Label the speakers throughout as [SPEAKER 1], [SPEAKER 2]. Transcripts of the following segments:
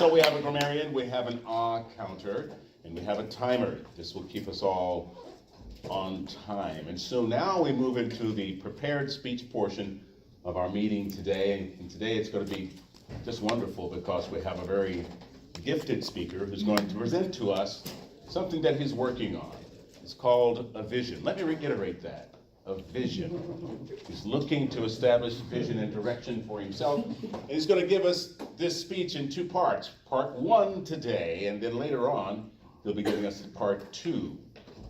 [SPEAKER 1] So we have a grammarian, we have an counter, and we have a timer. This will keep us all on time. And so now we move into the prepared speech portion of our meeting today. And today it's going to be just wonderful because we have a very gifted speaker who's going to present to us something that he's working on. It's called a vision. Let me reiterate that. A vision. He's looking to establish vision and direction for himself. And he's going to give us this speech in two parts. Part one today, and then later on, he'll be giving us part two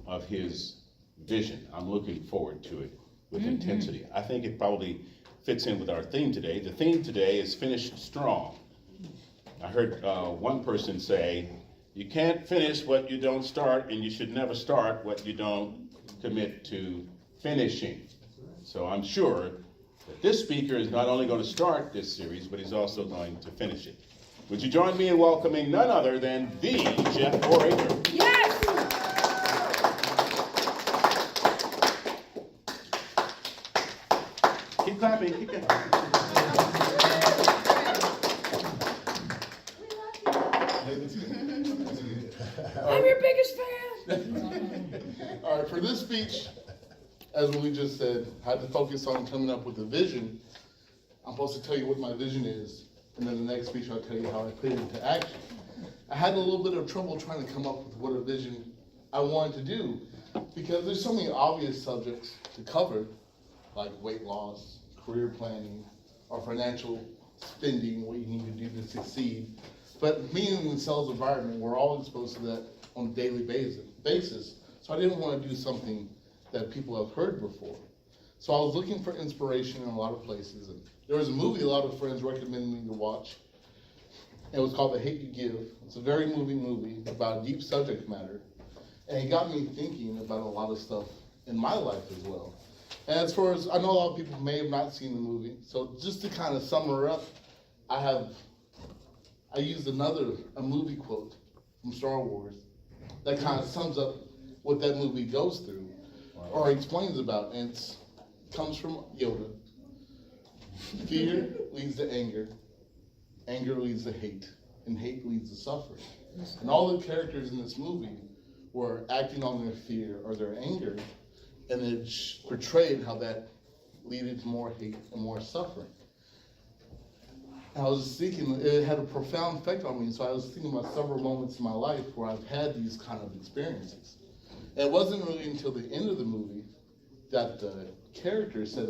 [SPEAKER 1] of his vision. I'm looking forward to it with intensity. I think it probably fits in with our theme today. The theme today is finish strong. I heard one person say, you can't finish what you don't start, and you should never start what you don't commit to finishing. So I'm sure that this speaker is not only going to start this series, but he's also going to finish it. Would you join me in welcoming none other than the Jeff Foraker?
[SPEAKER 2] Yes!
[SPEAKER 1] Keep clapping, keep clapping.
[SPEAKER 2] I'm your biggest fan.
[SPEAKER 3] All right, for this speech, as Willie just said, I had to focus on coming up with a vision. I'm supposed to tell you what my vision is, and then the next speech I'll tell you how I put it into action. I had a little bit of trouble trying to come up with what a vision I wanted to do, because there's so many obvious subjects to cover, like weight loss, career planning, or financial spending, what you need to do to succeed. But being in the sales environment, we're all exposed to that on a daily basis. So I didn't want to do something that people have heard before. So I was looking for inspiration in a lot of places. And there was a movie a lot of friends recommended me to watch. It was called The Hate You Give. It's a very moving movie about a deep subject matter. And it got me thinking about a lot of stuff in my life as well. And as far as, I know a lot of people may have not seen the movie. So just to kind of sum her up, I used a movie quote from Star Wars that kind of sums up what that movie goes through or explains about, and it comes from Yoda. Fear leads to anger, anger leads to hate, and hate leads to suffering. And all the characters in this movie were acting on their fear or their anger, and it portrayed how that led to more hate and more suffering. I was thinking, it had a profound effect on me, so I was thinking about several moments in my life where I've had these kind of experiences. And it wasn't really until the end of the movie that the character said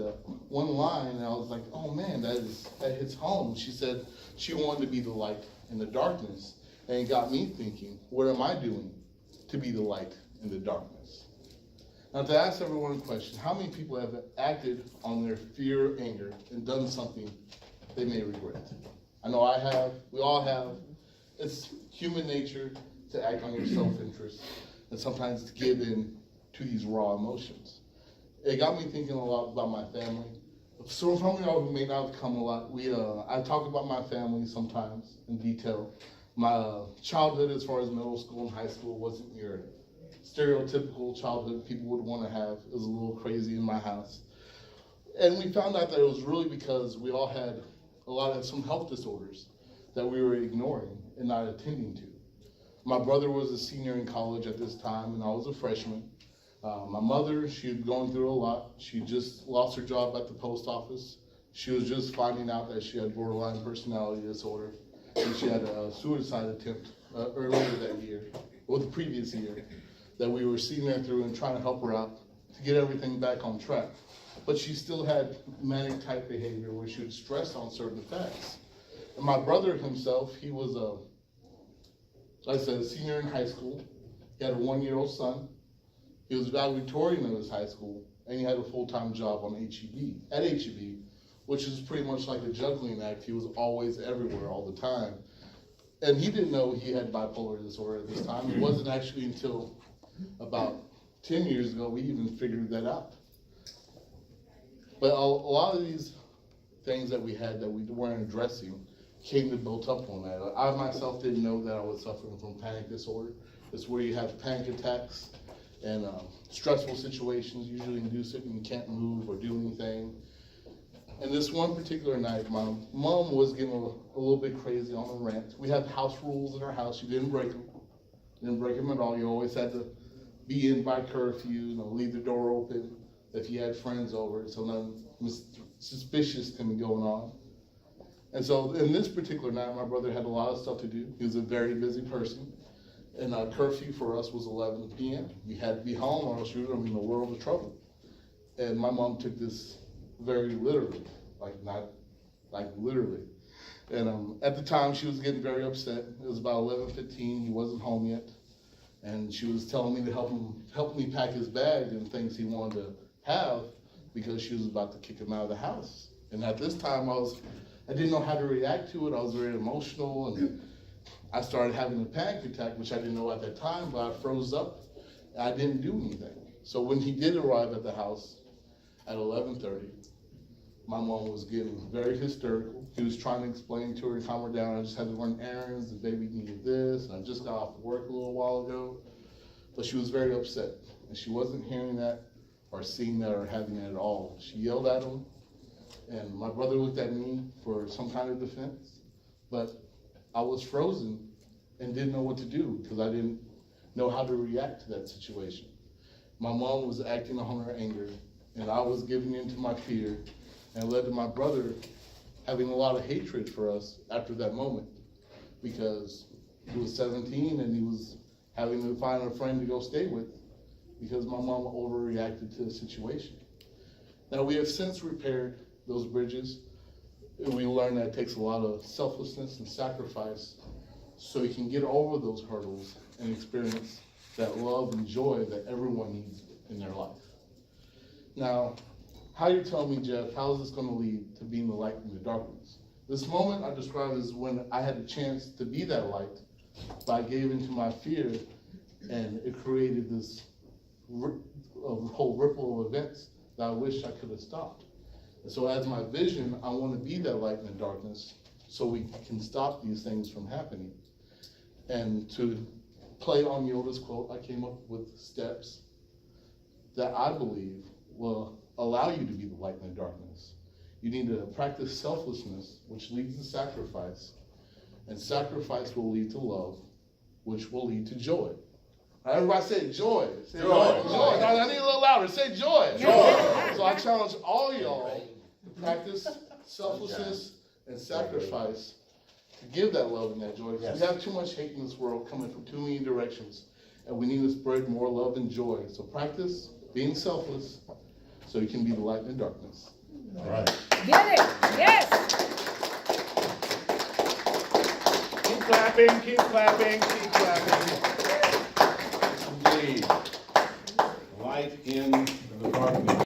[SPEAKER 3] one line, and I was like, oh man, that hits home. She said she wanted to be the light in the darkness, and it got me thinking, what am I doing to be the light in the darkness? Now, to ask everyone a question, how many people have acted on their fear, anger, and done something they may regret? I know I have, we all have. It's human nature to act on your self-interest and sometimes to give in to these raw emotions. It got me thinking a lot about my family. So some of y'all who may not have come a lot, I talk about my family sometimes in detail. My childhood as far as middle school and high school wasn't your stereotypical childhood people would want to have. It was a little crazy in my house. And we found out that it was really because we all had some health disorders that we were ignoring and not attending to. My brother was a senior in college at this time, and I was a freshman. My mother, she had gone through a lot. She just lost her job at the post office. She was just finding out that she had borderline personality disorder, and she had a suicide attempt earlier that year, or the previous year, that we were seeing her through and trying to help her out to get everything back on track. But she still had manic type behavior where she would stress on certain facts. And my brother himself, he was like I said, a senior in high school. He had a 1-year-old son. He was valedictorian of his high school, and he had a full-time job on at HEB, which is pretty much like a juggling act. He was always everywhere all the time. And he didn't know he had bipolar disorder at this time. It wasn't actually until about 10 years ago we even figured that out. But a lot of these things that we had that we weren't addressing came to build up on that. I myself didn't know that I was suffering from panic disorder. It's where you have panic attacks and stressful situations usually induce it and you can't move or do anything. And this one particular night, my mom was getting a little bit crazy on the rant. We have house rules in our house. You didn't break them. Didn't break them at all. You always had to be in by curfew, leave the door open if you had friends over, so nothing suspicious can be going on. And so in this particular night, my brother had a lot of stuff to do. He was a very busy person. And curfew for us was 11 p.m. You had to be home or else you were in a world of trouble. And my mom took this very literally, like literally. And at the time, she was getting very upset. It was about 11:15. He wasn't home yet. And she was telling me to help me pack his bag and things he wanted to have because she was about to kick him out of the house. And at this time, I didn't know how to react to it. I was very emotional, and I started having a panic attack, which I didn't know at that time, but I froze up. And I didn't do anything. So when he did arrive at the house at 11:30, my mom was getting very hysterical. He was trying to explain to her and calm her down. I just had to run errands, the baby needed this, and I just got off work a little while ago. But she was very upset, and she wasn't hearing that or seeing that or having it at all. She yelled at him, and my brother looked at me for some kind of defense, but I was frozen and didn't know what to do because I didn't know how to react to that situation. My mom was acting on her anger, and I was giving in to my fear, and led to my brother having a lot of hatred for us after that moment because he was 17 and he was having to find a friend to go stay with because my mom overreacted to the situation. Now we have since repaired those bridges, and we learned that it takes a lot of selflessness and sacrifice so you can get over those hurdles and experience that love and joy that everyone needs in their life. Now, how you tell me, Jeff, how is this going to lead to being the light in the darkness? This moment I describe as when I had a chance to be that light, but I gave into my fear, and it created this whole ripple of events that I wish I could have stopped. And so as my vision, I want to be that light in the darkness so we can stop these things from happening. And to play on Yoda's quote, I came up with steps that I believe will allow you to be the light in the darkness. You need to practice selflessness, which leads to sacrifice, and sacrifice will lead to love, which will lead to joy. Everybody say joy. Say joy. Joy. Now, I need a little louder. Say joy. Joy. So I challenge all y'all to practice selflessness and sacrifice to give that love and that joy. Yes. We have too much hate in this world coming from too many directions, and we need to spread more love and joy. So practice being selfless so you can be the light in the darkness.
[SPEAKER 1] All right.
[SPEAKER 2] Get it. Yes.
[SPEAKER 1] Keep clapping, keep clapping, keep clapping. Indeed. Light in the darkness.